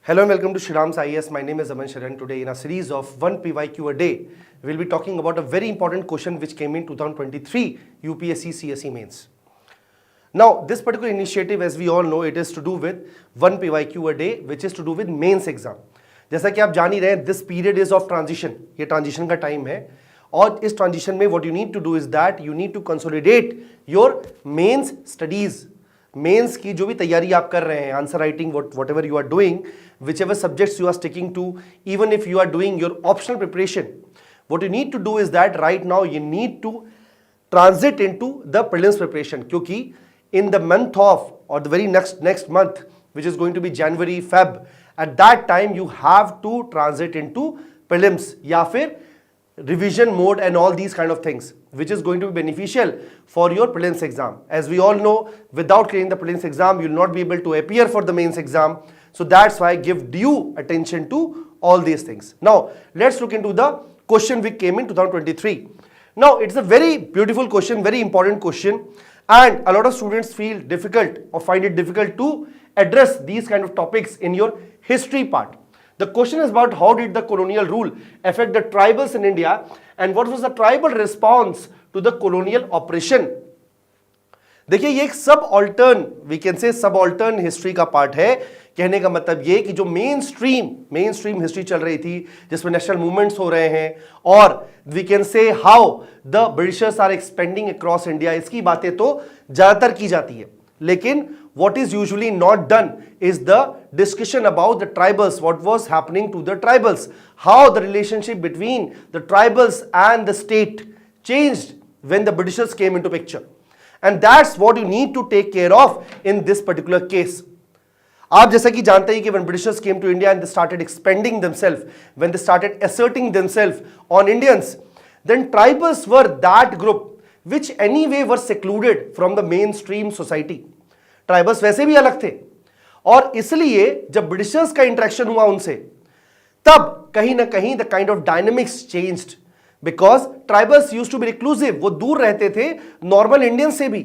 Hello and welcome to Shriram's IAS. My name is Aman Sharan. Today in a series of 1 PYQ a day, we'll be talking about a very important question which came in 2023 UPSC CSE mains. Now, this particular initiative, as we all know, it is to do with 1 PYQ a day, which is to do with mains exam. जैसा कि आप जान ही रहे हैं, this period is of transition. ये transition का time है और इस transition में what you need to do is that you need to consolidate your mains studies. Mains की जो भी तैयारी आप कर रहे हैं, answer writing, whatever you are doing, whichever subjects you are sticking to, even if you are doing your optional preparation, what you need to do is that right now you need to transit into the prelims preparation. क्योंकि in the month of or the very next month, which is going to be January, Feb, at that time you have to transit into prelims या फिर revision mode and all these kind of things, which is going to be beneficial for your prelims exam. As we all know, without clearing the prelims exam, you will not be able to appear for the mains exam. So that's why give due attention to all these things. Now, let's look into the question which came in 2023. Now, it's a very beautiful question, very important question, and a lot of students feel difficult or find it difficult to address these kind of topics in your history part. The question is about how did the colonial rule affect the tribals in India and what was the tribal response to the colonial oppression. देखिए ये एक subaltern history का part है. कहने का मतलब ये कि जो मेन स्ट्रीम हिस्ट्री चल रही थी जिसमें नेशनल मूवमेंट्स हो रहे हैं और we can say how the Britishers are expanding across India, इसकी बातें तो ज्यादातर की जाती है. लेकिन what is usually not done is the discussion about the tribals, what was happening to the tribals, how the relationship between the tribals and the state changed when the Britishers came into picture. And that's what you need to take care of in this particular case. आप जैसा कि जानते हैं कि when Britishers came to India and they started expanding themselves, when they started asserting themselves on Indians, then tribals were that group which anyway were secluded from the mainstream society. Tribals वैसे भी अलग थे और इसलिए जब Britishers का interaction हुआ उनसे तब कहीं ना कहीं the kind of dynamics changed because tribals used to be reclusive, वो दूर रहते थे नॉर्मल इंडियंस से भी.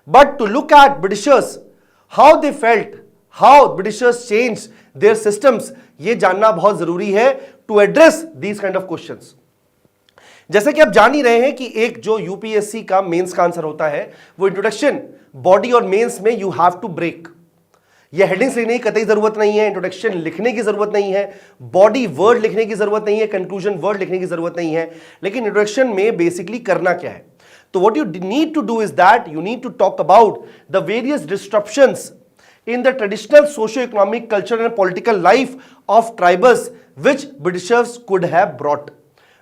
But to look at Britishers, how they felt, how Britishers change their systems, ये जानना बहुत जरूरी है to address these kind of questions. जैसे कि आप जान ही रहे हैं कि एक जो यूपीएससी का मेंस का आंसर होता है वो इंट्रोडक्शन, बॉडी और मेंस में यू हैव टू ब्रेक. ये हेडिंग्स लिखने की कतई जरूरत नहीं है, इंट्रोडक्शन लिखने की जरूरत नहीं है, बॉडी वर्ड लिखने की जरूरत नहीं है, कंक्लूजन वर्ड लिखने की जरूरत नहीं है. लेकिन इंट्रोडक्शन में बेसिकली करना क्या है, तो what you need to do is that you need to talk about the various disruptions in the traditional socio-economic, cultural and political life of tribals which Britishers could have brought.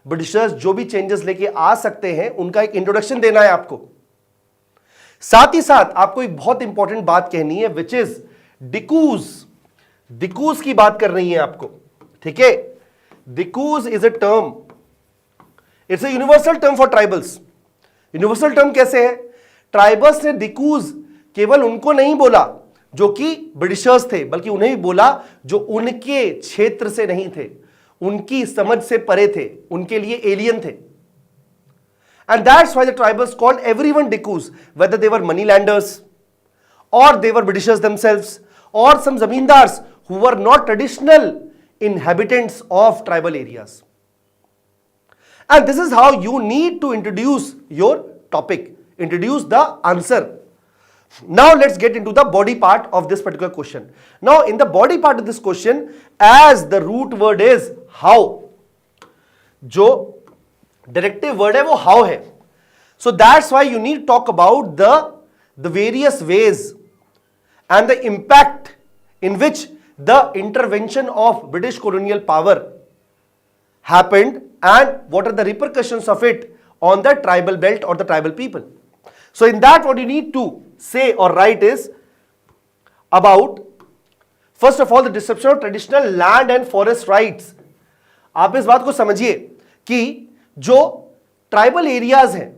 Britishers जो भी changes लेके आ सकते हैं उनका एक introduction देना है आपको. साथ ही साथ आपको एक बहुत इंपॉर्टेंट बात कहनी है विच इज डिकूज की बात कर रही है आपको. ठीक है, डिकूज is a term, it's a universal term for tribals. Universal term कैसे है, ट्राइबल्स ने डिकूज केवल उनको नहीं बोला जो कि ब्रिटिशर्स थे, बल्कि उन्हें भी बोला जो उनके क्षेत्र से नहीं थे, उनकी समझ से परे थे, उनके लिए एलियन थे. And that's why the tribals called everyone Dikus, whether they were moneylanders or they were Britishers themselves or some zamindars who were not traditional inhabitants of tribal areas. And this is how you need to introduce your topic, introduce the answer. Now let's get into the body part of this particular question. Now in the body part of this question, as the root word is how, जो directive word है वो how है. So that's why you need talk about the various ways and the impact in which the intervention of British colonial power happened and what are the repercussions of it on the tribal belt or the tribal people. So in that what you need to say or write is about first of all the disruption of traditional land and forest rights. आप इस बात को समझिए कि जो tribal areas हैं,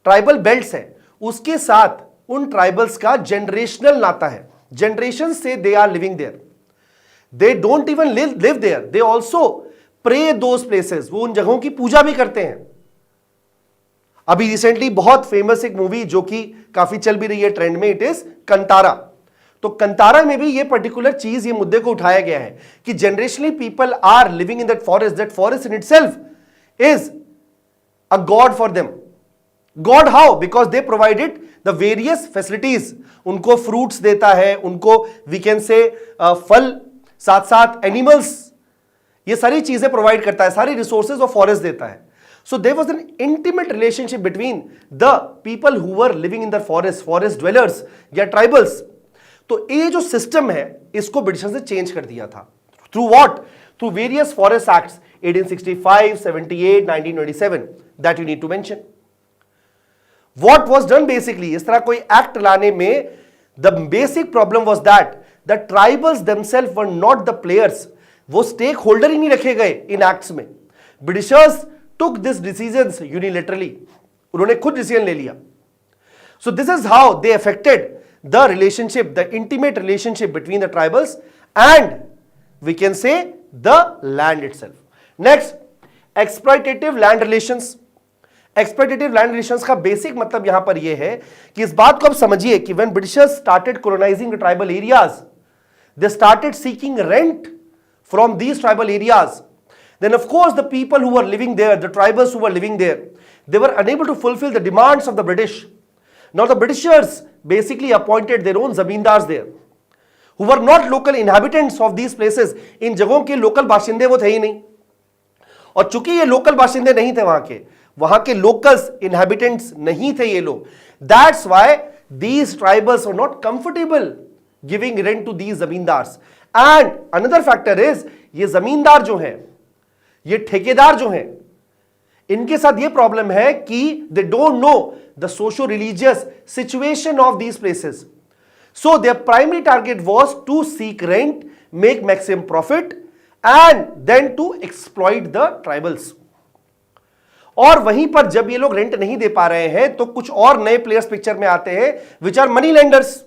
tribal belts हैं, उसके साथ उन ट्राइबल्स का जनरेशनल नाता है. जनरेशन से they are living there, they don't even live there, they also pray those places, वो उन जगहों की पूजा भी करते हैं. अभी रिसेंटली बहुत फेमस एक मूवी जो कि काफी चल भी रही है ट्रेंड में, इट इज कंतारा. तो कंतारा में भी ये पर्टिकुलर चीज, ये मुद्दे को उठाया गया है कि generationally people are living in that forest in itself is a god for them. God how? Because they provided the various facilities. उनको फ्रूट्स देता है, उनको वी कैन से फल, साथ साथ एनिमल्स, ये सारी चीजें प्रोवाइड करता है, सारी रिसोर्सेज ऑफ फॉरेस्ट देता है. So there was an intimate relationship between the people who were living in the forest dwellers या tribals. तो ये जो सिस्टम है इसको ब्रिटिशर्स ने चेंज कर दिया था. Through what? Through various forest acts 1865, 78, 1927 that you need to mention. What was done basically? इस तरह कोई एक्ट लाने में the basic problem was that the tribals themselves were not the players. वो स्टेक होल्डर ही नहीं रखे गए इन एक्ट्स में. Britishers took this decisions unilaterally. उन्होंने खुद डिसीजन ले लिया. So this is how they affected the relationship, the intimate relationship between the tribals and we can say the land itself. Next, exploitative land relations. Exploitative land relations का basic मतलब यहां पर यह है कि इस बात को आप समझिए कि when Britishers started colonizing the tribal areas, they started seeking rent from these tribal areas. Then of course the people who were living there, the tribals who were living there, they were unable to fulfill the demands of the British. Now the Britishers basically appointed their own zamindars there, who were not local inhabitants of these places. इन जगहों के local बाशिंदे वो थे ही नहीं, और चूंकि ये local बाशिंदे नहीं थे, वहां के locals inhabitants नहीं थे ये लोग. That's why these tribals were not comfortable giving rent to these zamindars. And another factor is ये जमींदार जो हैं, ये ठेकेदार जो हैं, इनके साथ ये प्रॉब्लम है कि they don't know the socio religious situation of these places. So their primary target was to seek rent, make maximum profit and then to exploit the tribals. और वहीं पर जब ये लोग रेंट नहीं दे पा रहे हैं तो कुछ और नए प्लेयर्स पिक्चर में आते हैं, विच आर मनी लेंडर्स.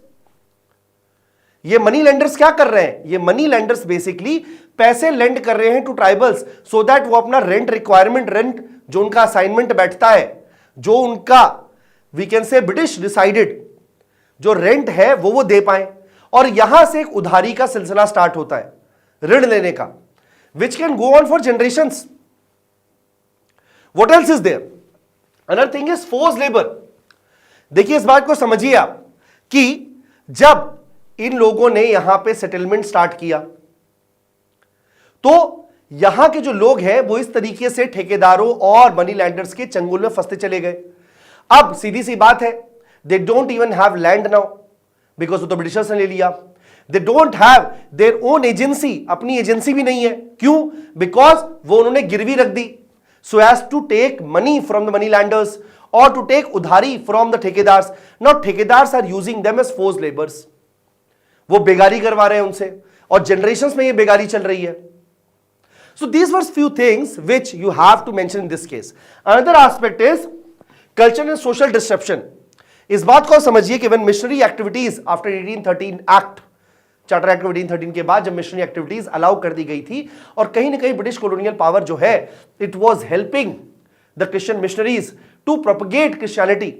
ये मनी लेंडर्स क्या कर रहे हैं? ये मनी लेंडर्स बेसिकली पैसे लेंड कर रहे हैं टू ट्राइबल्स सो दैट वो अपना रेंट रिक्वायरमेंट, रेंट जो उनका असाइनमेंट बैठता है, जो उनका we can say British decided जो रेंट है वो दे पाए. और यहां से एक उधारी का सिलसिला स्टार्ट होता है, ऋण लेने का, which can go on for generations. What else is there? Another thing is force labour. देखिए इस बात को समझिए आप कि जब इन लोगों ने यहां पे सेटलमेंट स्टार्ट किया तो यहां के जो लोग हैं वो इस तरीके से ठेकेदारों और मनी लैंडर्स के चंगुल में फंसते चले गए. अब सीधी सी बात है, they don't even have land now because वो तो ब्रिटिशर्स ने ले लिया. They don't have their own agency, अपनी एजेंसी भी नहीं है. क्यों? बिकॉज वो उन्होंने गिरवी रख दी so as to take money from the money landers और टू टेक उधारी फ्रॉम द ठेकेदार्स. नाउ ठेकेदार्स are using them as force labours. वो बेगारी करवा रहे हैं उनसे और जनरेशंस में ये बेगारी चल रही है. So these were few things which you have to mention in this case. Another aspect is culture and social disruption. इस बात को समझिए कि when missionary activities after 1813 Act, charter act 1813 के बाद जब मिशनरी एक्टिविटीज अलाउ कर दी गई थी और कहीं ना कहीं ब्रिटिश कॉलोनियल पावर जो है it was helping the Christian missionaries to propagate Christianity.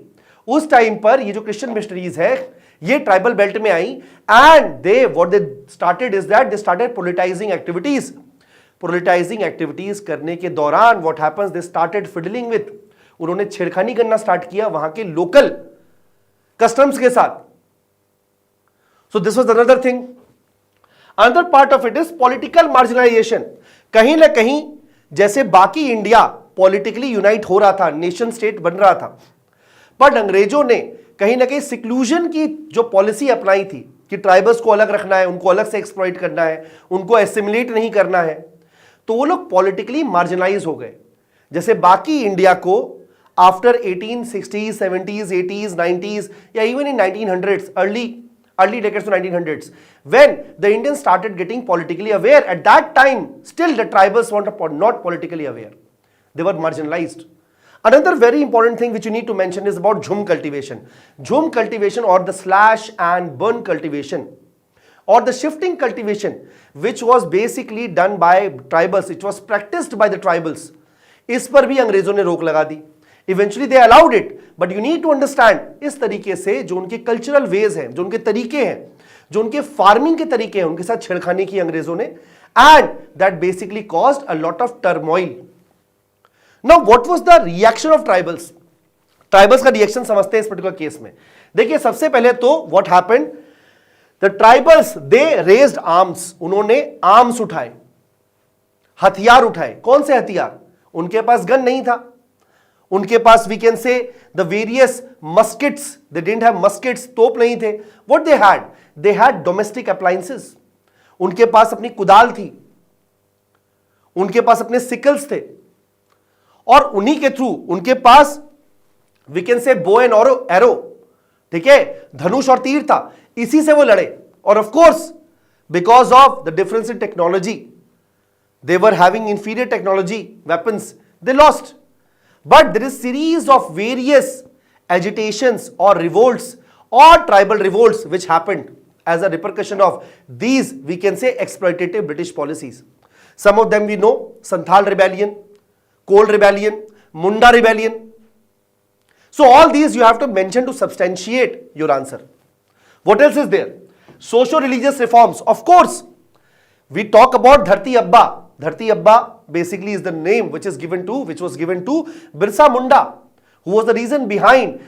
उस टाइम पर ये जो क्रिश्चियन मिशनरीज है ये ट्राइबल बेल्ट में आई and they what they started is that they started politicising activities. Politicising activities करने के दौरान what happens, they started fiddling with, उन्होंने छेड़खानी करना स्टार्ट किया वहां के लोकल कस्टम्स के साथ. So this was another thing. Another part of it is political marginalisation. कहीं ना कहीं जैसे बाकी इंडिया पॉलिटिकली यूनाइट हो रहा था, नेशन स्टेट बन रहा था, पर अंग्रेजों ने कहीं ना कहीं सिक्लूजन की जो पॉलिसी अपनाई थी कि ट्राइबल्स को अलग रखना है, उनको अलग से एक्सप्लॉइट करना है, उनको एसिमिलेट नहीं करना है, तो वो लोग पॉलिटिकली मार्जिनलाइज हो गए. जैसे बाकी इंडिया को after 1860s, 70s, 80s, 90s या even in 1900s, early decades of 1900s, when the Indians started getting politically aware, at that time still the tribals were not politically aware, they were marginalized. Another very important thing which you need to mention is about jhum cultivation. Jhum cultivation or the slash and burn cultivation or the shifting cultivation which was basically done by tribals, it was practiced by the tribals. इस पर भी अंग्रेजों ने रोक लगा दी. Eventually they allowed it, but you need to understand इस तरीके से जो उनके cultural ways हैं, जो उनके तरीके हैं, जो उनके फार्मिंग के तरीके हैं उनके साथ छेड़खानी की अंग्रेजों ने, and that basically caused a lot of turmoil. Now what was the reaction of tribals? Tribals का रिएक्शन समझते हैं इस पर्टिकुलर केस में. देखिए सबसे पहले तो what happened, the tribals they raised arms, उन्होंने आर्म्स उठाए, हथियार उठाए. कौन से हथियार? उनके पास गन नहीं था, उनके पास we can say the various muskets, they didn't have muskets, तोप नहीं थे. What they had domestic appliances. उनके पास अपनी कुदाल थी, उनके पास अपने सिकल्स थे, और उन्हीं के थ्रू उनके पास वी कैन से बो एंड एरो, ठीक है, धनुष और तीर था, इसी से वो लड़े. और of course because of the difference in technology, they were having inferior technology weapons, they lost. But there is series of various agitations or revolts or tribal revolts which happened as a repercussion of these, we can say, exploitative British policies. Some of them we know: Santhal rebellion, Cold rebellion, Munda rebellion. So all these you have to mention to substantiate your answer. What else is there? Socio-religious reforms, of course. We talk about Dharti Abba. Dharti Abba basically is the name which was given to Birsa Munda, who was the reason behind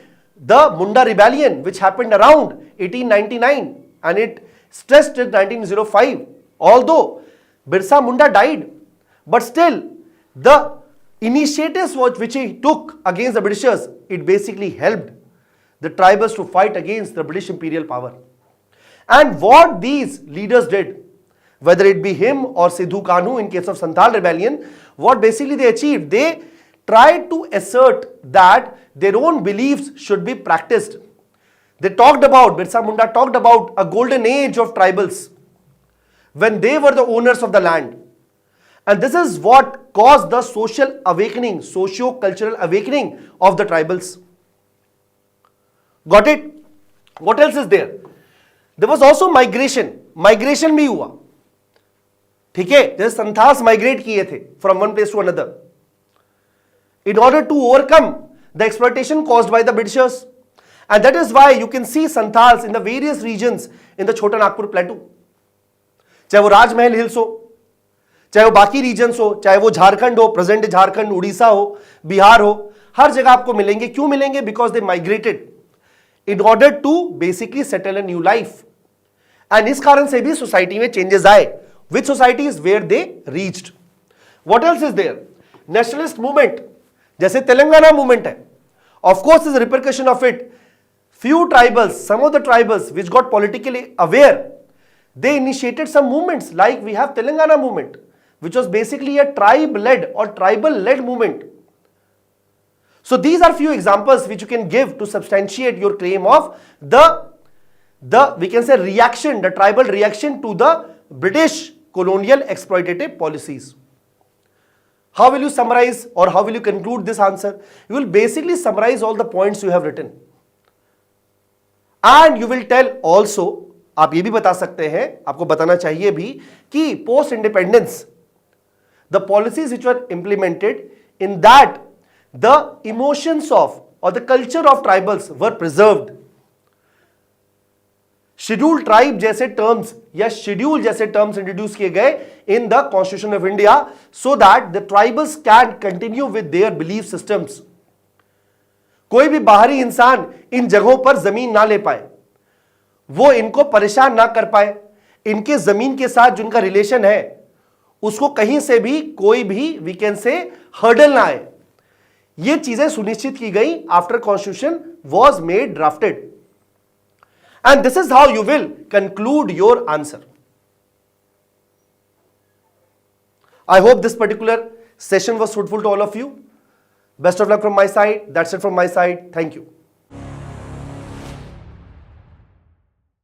the Munda rebellion which happened around 1899 and it stretched till 1905. Although Birsa Munda died, but still the initiatives which he took against the Britishers, it basically helped the tribals to fight against the British imperial power. And what these leaders did, whether it be him or Sidhu Kanhu in case of Santhal rebellion, what basically they achieved, they tried to assert that their own beliefs should be practiced. They talked about, Birsa Munda talked about a golden age of tribals when they were the owners of the land. And this is what caused the social awakening, socio-cultural awakening of the tribals. Got it? What else is there? There was also migration. Migration भी हुआ, ठीक है, जैसे Santhals migrate किए थे from one place to another in order to overcome the exploitation caused by the Britishers. And that is why you can see Santals in the various regions in the Chota Nagpur plateau. चाहे वो राजमहल hills हो, चाहे वो बाकी regions हो, चाहे वो झारखंड हो, प्रेजेंट झारखंड, उड़ीसा हो, बिहार हो, हर जगह आपको मिलेंगे. क्यों मिलेंगे? Because they migrated in order to basically settle a new life. And इस कारण से भी सोसाइटी में चेंजेस आए. Which societies where they reached? What else is there? Nationalist movement, जैसे तेलंगाना movement है. Of course, is a repercussion of it. Few tribals, some of the tribals which got politically aware, they initiated some movements like we have Telangana movement, which was basically a tribe-led or tribal-led movement. So these are few examples which you can give to substantiate your claim of the we can say reaction, the tribal reaction to the British colonial exploitative policies. How will you summarize or how will you conclude this answer? You will basically summarize all the points you have written. And you will tell also, आप ये भी बता सकते हैं, आपको बताना चाहिए भी कि post independence, the policies which were implemented, in that the emotions of or the culture of tribals were preserved. Schedule tribe जैसे टर्म्स या शेड्यूल जैसे टर्म्स इंट्रोड्यूस किए गए in the constitution of India so that the tribals can continue with their belief systems. कोई भी बाहरी इंसान इन जगहों पर जमीन ना ले पाए, वो इनको परेशान ना कर पाए, इनके जमीन के साथ जिनका रिलेशन है उसको कहीं से भी कोई भी वी कैन से हर्डल ना आए. ये चीजें सुनिश्चित की गई after constitution was made drafted. And this is how you will conclude your answer. I hope this particular session was fruitful to all of you. Best of luck from my side. That's it from my side. Thank you.